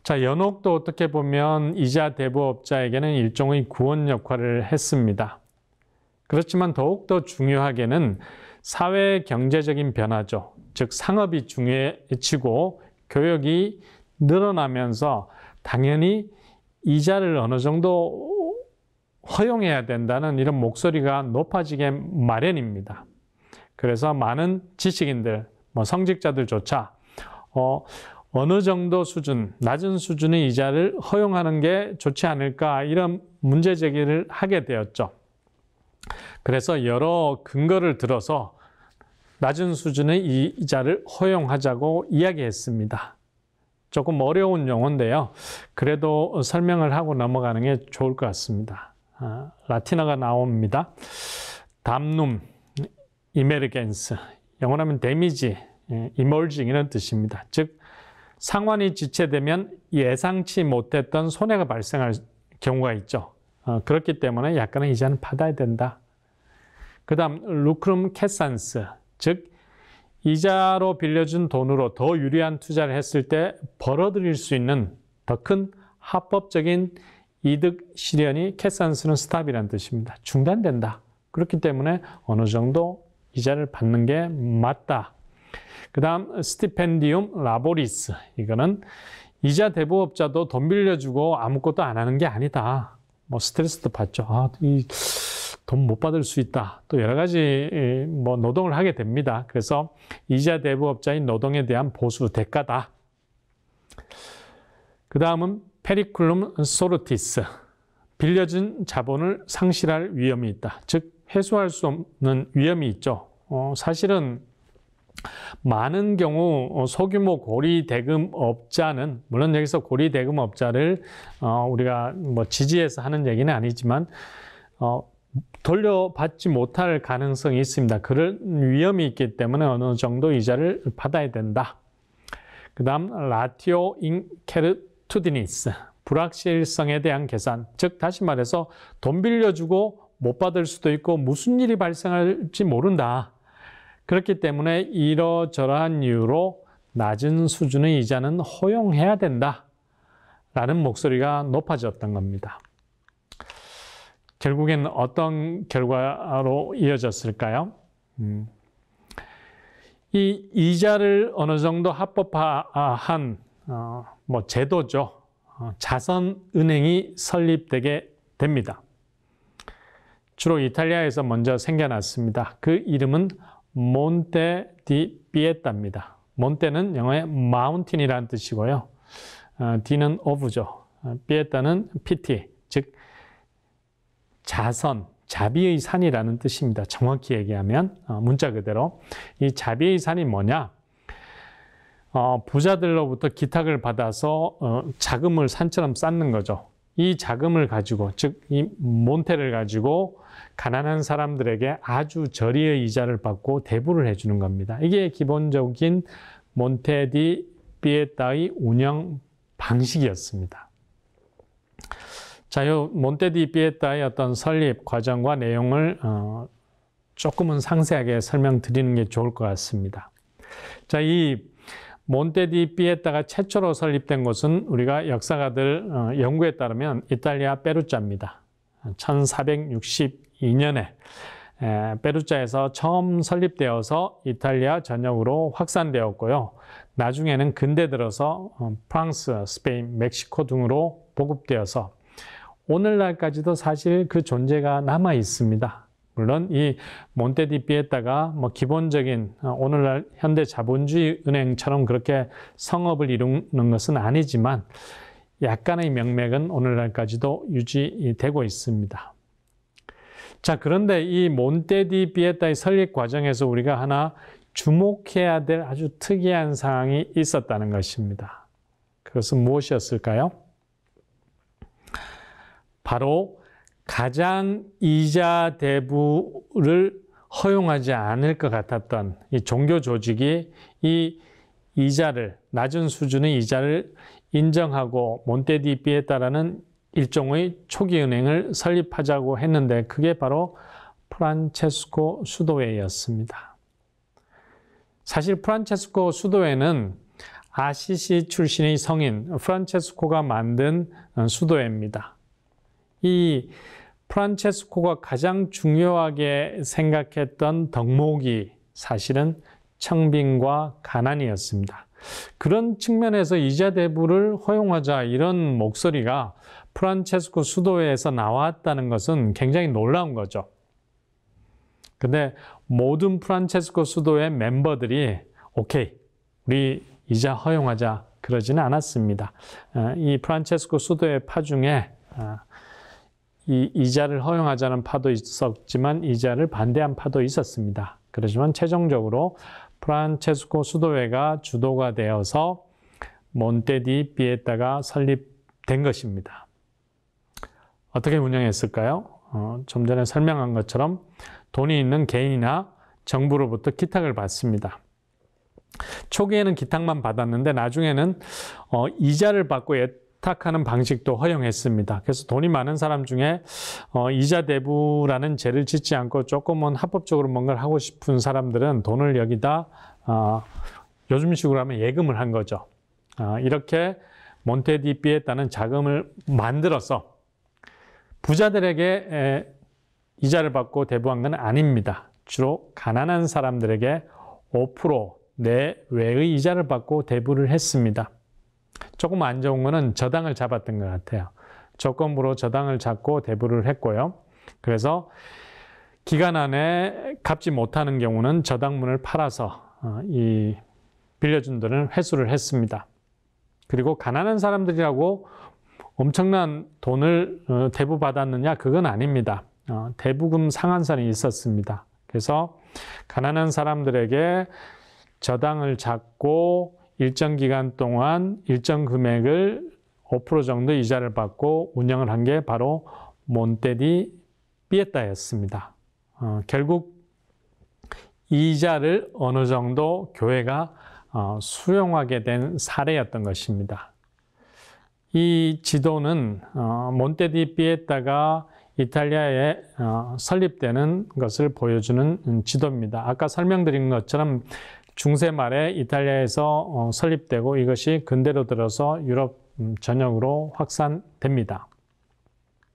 자, 연옥도 어떻게 보면 이자 대부업자에게는 일종의 구원 역할을 했습니다. 그렇지만 더욱더 중요하게는 사회 경제적인 변화죠. 즉 상업이 중요해지고 교역이 늘어나면서 당연히 이자를 어느 정도 허용해야 된다는 이런 목소리가 높아지게 마련입니다. 그래서 많은 지식인들, 성직자들조차 어느 정도 수준, 낮은 수준의 이자를 허용하는 게 좋지 않을까 이런 문제 제기를 하게 되었죠. 그래서 여러 근거를 들어서 낮은 수준의 이자를 허용하자고 이야기했습니다. 조금 어려운 용어인데요. 그래도 설명을 하고 넘어가는 게 좋을 것 같습니다. 라틴어가 나옵니다. 담눔, 이메르겐스, 영어로 하면 데미지, 이멀징 이런 뜻입니다. 즉 상환이 지체되면 예상치 못했던 손해가 발생할 경우가 있죠. 그렇기 때문에 약간의 이자는 받아야 된다. 그 다음 루크룸 캐산스, 즉 이자로 빌려준 돈으로 더 유리한 투자를 했을 때 벌어들일 수 있는 더 큰 합법적인 이득 실현이 캐산스는 스탑이라는 뜻입니다. 중단된다. 그렇기 때문에 어느 정도 이자를 받는 게 맞다. 그 다음 스티펜디움 라보리스, 이거는 이자 대부업자도 돈 빌려주고 아무것도 안 하는 게 아니다. 스트레스도 받죠. 돈 못 받을 수 있다. 또 여러 가지 노동을 하게 됩니다. 그래서 이자 대부업자인 노동에 대한 보수 대가다. 그 다음은 페리쿨룸 소르티스, 빌려준 자본을 상실할 위험이 있다. 즉 회수할 수 없는 위험이 있죠. 사실은 많은 경우 소규모 고리대금업자는, 물론 여기서 고리대금업자를 우리가 지지해서 하는 얘기는 아니지만 돌려받지 못할 가능성이 있습니다. 그런 위험이 있기 때문에 어느 정도 이자를 받아야 된다. 그 다음 라티오 인케르투디니스, 불확실성에 대한 계산. 즉 다시 말해서 돈 빌려주고 못 받을 수도 있고 무슨 일이 발생할지 모른다. 그렇기 때문에 이러저러한 이유로 낮은 수준의 이자는 허용해야 된다. 라는 목소리가 높아졌던 겁니다. 결국엔 어떤 결과로 이어졌을까요? 이 이자를 어느 정도 합법화한 제도죠. 자선은행이 설립되게 됩니다. 주로 이탈리아에서 먼저 생겨났습니다. 그 이름은 몬테 디 피에타입니다. 몬테는 영어의 마운틴이라는 뜻이고요. 디는 오브죠. 피에타는 피티, 즉 자선, 자비의 산이라는 뜻입니다. 정확히 얘기하면 문자 그대로. 이 자비의 산이 뭐냐? 부자들로부터 기탁을 받아서 자금을 산처럼 쌓는 거죠. 이 자금을 가지고, 즉 이 몬테를 가지고 가난한 사람들에게 아주 저리의 이자를 받고 대부를 해주는 겁니다. 이게 기본적인 몬테 디 피에타의 운영 방식이었습니다. 자, 이 몬테 디 피에타의 어떤 설립 과정과 내용을 조금은 상세하게 설명드리는 게 좋을 것 같습니다. 자, 이 몬테 디 피에타가 최초로 설립된 곳은 우리가 역사가들 연구에 따르면 이탈리아 페루자입니다. 1462년에 페루자에서 처음 설립되어서 이탈리아 전역으로 확산되었고요. 나중에는 근대 들어서 프랑스, 스페인, 멕시코 등으로 보급되어서 오늘날까지도 사실 그 존재가 남아 있습니다. 물론 이 몬테 디 피에타가 기본적인 오늘날 현대 자본주의 은행처럼 그렇게 성업을 이루는 것은 아니지만 약간의 명맥은 오늘날까지도 유지되고 있습니다. 자, 그런데 이 몬테 디 피에타의 설립 과정에서 우리가 하나 주목해야 될 아주 특이한 사항이 있었다는 것입니다. 그것은 무엇이었을까요? 바로 가장 이자 대부를 허용하지 않을 것 같았던 이 종교 조직이 이 이자를, 낮은 수준의 이자를 인정하고 몬테 디 피에타라는 일종의 초기 은행을 설립하자고 했는데 그게 바로 프란체스코 수도회였습니다. 사실 프란체스코 수도회는 아시시 출신의 성인 프란체스코가 만든 수도회입니다. 이 프란체스코가 가장 중요하게 생각했던 덕목이 사실은 청빈과 가난이었습니다. 그런 측면에서 이자대부를 허용하자 이런 목소리가 프란체스코 수도회에서 나왔다는 것은 굉장히 놀라운 거죠. 근데 모든 프란체스코 수도회 멤버들이 오케이, 우리 이자 허용하자 그러지는 않았습니다. 이 프란체스코 수도회 파 중에 이 이자를 허용하자는 파도 있었지만 이자를 반대한 파도 있었습니다. 그렇지만 최종적으로 프란체스코 수도회가 주도가 되어서 몬테디 피에타가 설립된 것입니다. 어떻게 운영했을까요? 좀 전에 설명한 것처럼 돈이 있는 개인이나 정부로부터 기탁을 받습니다. 초기에는 기탁만 받았는데 나중에는 이자를 받고 예탁하는 방식도 허용했습니다. 그래서 돈이 많은 사람 중에 이자 대부라는 죄를 짓지 않고 조금은 합법적으로 뭔가를 하고 싶은 사람들은 돈을 여기다 요즘식으로 하면 예금을 한 거죠. 이렇게 몬테디 피에타는 자금을 만들어서 부자들에게 이자를 받고 대부한 건 아닙니다. 주로 가난한 사람들에게 5% 내외의 이자를 받고 대부를 했습니다. 조금 안 좋은 거는 저당을 잡았던 것 같아요. 조건부로 저당을 잡고 대부를 했고요. 그래서 기간 안에 갚지 못하는 경우는 저당문을 팔아서 이 빌려준 돈을 회수를 했습니다. 그리고 가난한 사람들이라고 엄청난 돈을 대부받았느냐? 그건 아닙니다. 대부금 상한선이 있었습니다. 그래서 가난한 사람들에게 저당을 잡고 일정 기간 동안 일정 금액을 5% 정도 이자를 받고 운영을 한 게 바로 몬테디 피에타였습니다. 결국 이자를 어느 정도 교회가 수용하게 된 사례였던 것입니다. 이 지도는 몬테디 피에타가 이탈리아에 설립되는 것을 보여주는 지도입니다. 아까 설명드린 것처럼 중세 말에 이탈리아에서 설립되고 이것이 근대로 들어서 유럽 전역으로 확산됩니다.